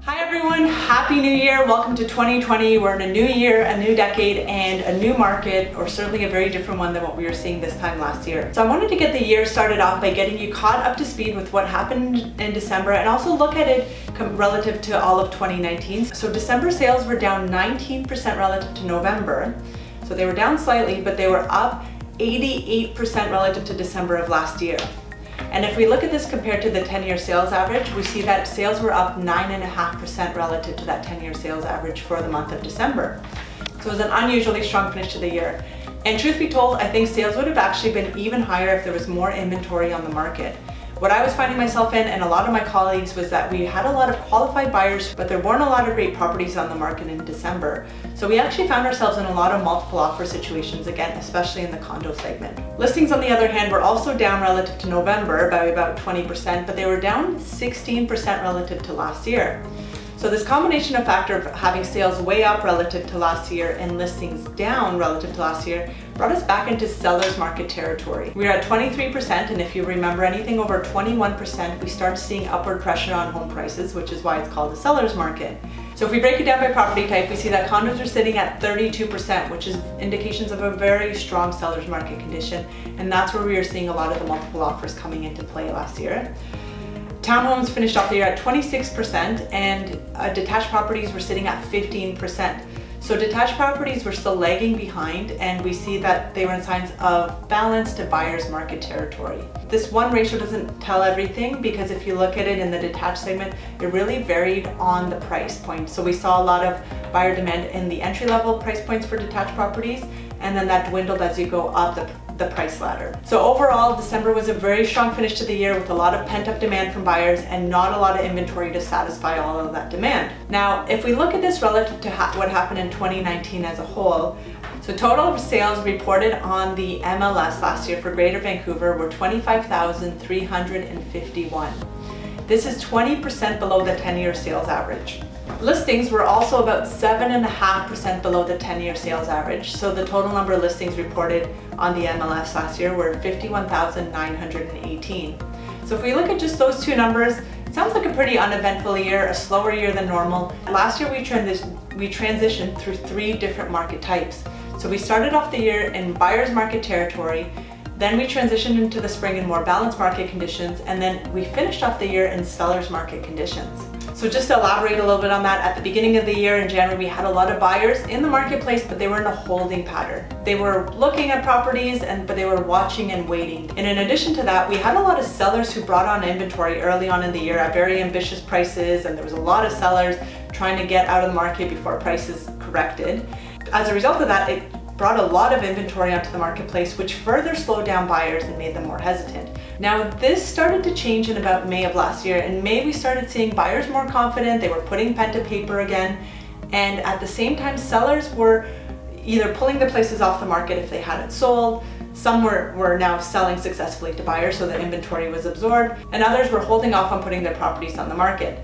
Hi everyone, Happy New Year. Welcome to 2020. We're in a new year, a new decade, and a new market, or certainly a very different one than what we were seeing this time last year. So I wanted to get the year started off by getting you caught up to speed with what happened in December and also look at it relative to all of 2019. So December sales were down 19% relative to November. So they were down slightly, but they were up 88% relative to December of last year. And if we look at this compared to the 10-year sales average, we see that sales were up 9.5% relative to that 10-year sales average for the month of December. So it was an unusually strong finish to the year. And truth be told, I think sales would have actually been even higher if there was more inventory on the market. What I was finding myself in, and a lot of my colleagues, was that we had a lot of qualified buyers, but there weren't a lot of great properties on the market in December. So we actually found ourselves in a lot of multiple offer situations again, especially in the condo segment. Listings, on the other hand, were also down relative to November by about 20%, but they were down 16% relative to last year. So this combination of factor of having sales way up relative to last year and listings down relative to last year brought us back into seller's market territory. We are at 23%, and if you remember anything over 21%, we start seeing upward pressure on home prices, which is why it's called the seller's market. So if we break it down by property type, we see that condos are sitting at 32%, which is indications of a very strong seller's market condition, and that's where we are seeing a lot of the multiple offers coming into play last year. Townhomes finished off the year at 26%, and detached properties were sitting at 15%. So detached properties were still lagging behind, and we see that they were in signs of balance to buyer's market territory. This one ratio doesn't tell everything, because if you look at it in the detached segment, it really varied on the price point. So we saw a lot of buyer demand in the entry-level price points for detached properties, and then that dwindled as you go up the price ladder. So overall, December was a very strong finish to the year with a lot of pent-up demand from buyers and not a lot of inventory to satisfy all of that demand. Now, if we look at this relative to what happened in 2019 as a whole, so total sales reported on the MLS last year for Greater Vancouver were 25,351. This is 20% below the 10-year sales average. Listings were also about 7.5% below the 10-year sales average. So the total number of listings reported on the MLS last year were 51,918. So if we look at just those two numbers, it sounds like a pretty uneventful year, a slower year than normal. Last year we transitioned through 3 different market types. So we started off the year in buyer's market territory, then we transitioned into the spring in more balanced market conditions, and then we finished off the year in seller's market conditions. So just to elaborate a little bit on that, at the beginning of the year in January, we had a lot of buyers in the marketplace, but they were in a holding pattern. They were looking at properties, but they were watching and waiting. And in addition to that, we had a lot of sellers who brought on inventory early on in the year at very ambitious prices, and there was a lot of sellers trying to get out of the market before prices corrected. As a result of that, it brought a lot of inventory onto the marketplace, which further slowed down buyers and made them more hesitant. Now, this started to change in about May of last year. In May, we started seeing buyers more confident. They were putting pen to paper again. And at the same time, sellers were either pulling the places off the market if they hadn't sold. Some were now selling successfully to buyers, so the inventory was absorbed, and others were holding off on putting their properties on the market.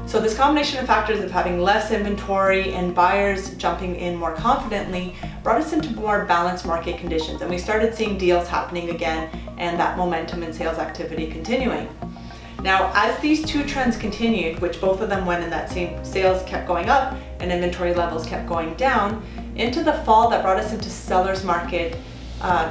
So this combination of factors of having less inventory and buyers jumping in more confidently brought us into more balanced market conditions, and we started seeing deals happening again and that momentum in sales activity continuing. Now, as these two trends continued, which both of them went in that same, sales kept going up and inventory levels kept going down, into the fall that brought us into seller's market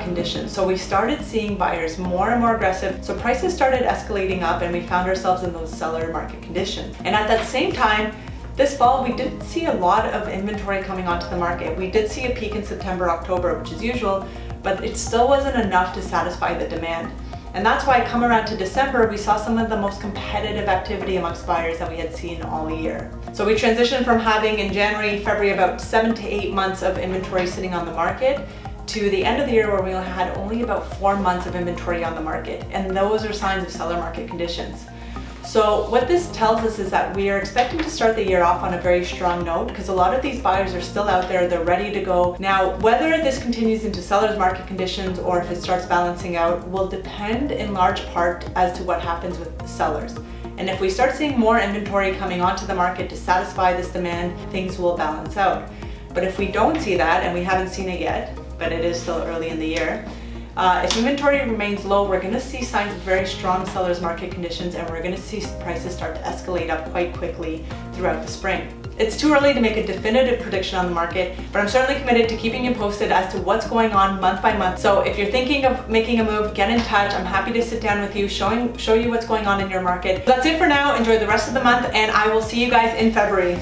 conditions. So we started seeing buyers more and more aggressive. So prices started escalating up, and we found ourselves in those seller market conditions. And at that same time, this fall, we did see a lot of inventory coming onto the market. We did see a peak in September, October, which is usual, but it still wasn't enough to satisfy the demand. And that's why come around to December, we saw some of the most competitive activity amongst buyers that we had seen all year. So we transitioned from having in January, February, about 7 to 8 months of inventory sitting on the market, to the end of the year where we had only about 4 months of inventory on the market. And those are signs of seller market conditions. So what this tells us is that we are expecting to start the year off on a very strong note, because a lot of these buyers are still out there, they're ready to go. Now, whether this continues into seller's market conditions or if it starts balancing out will depend in large part as to what happens with the sellers. And if we start seeing more inventory coming onto the market to satisfy this demand, things will balance out. But if we don't see that, and we haven't seen it yet, but it is still early in the year, If inventory remains low, we're going to see signs of very strong seller's market conditions, and we're going to see prices start to escalate up quite quickly throughout the spring. It's too early to make a definitive prediction on the market, but I'm certainly committed to keeping you posted as to what's going on month by month. So if you're thinking of making a move, get in touch. I'm happy to sit down with you, show you what's going on in your market. That's it for now. Enjoy the rest of the month, and I will see you guys in February.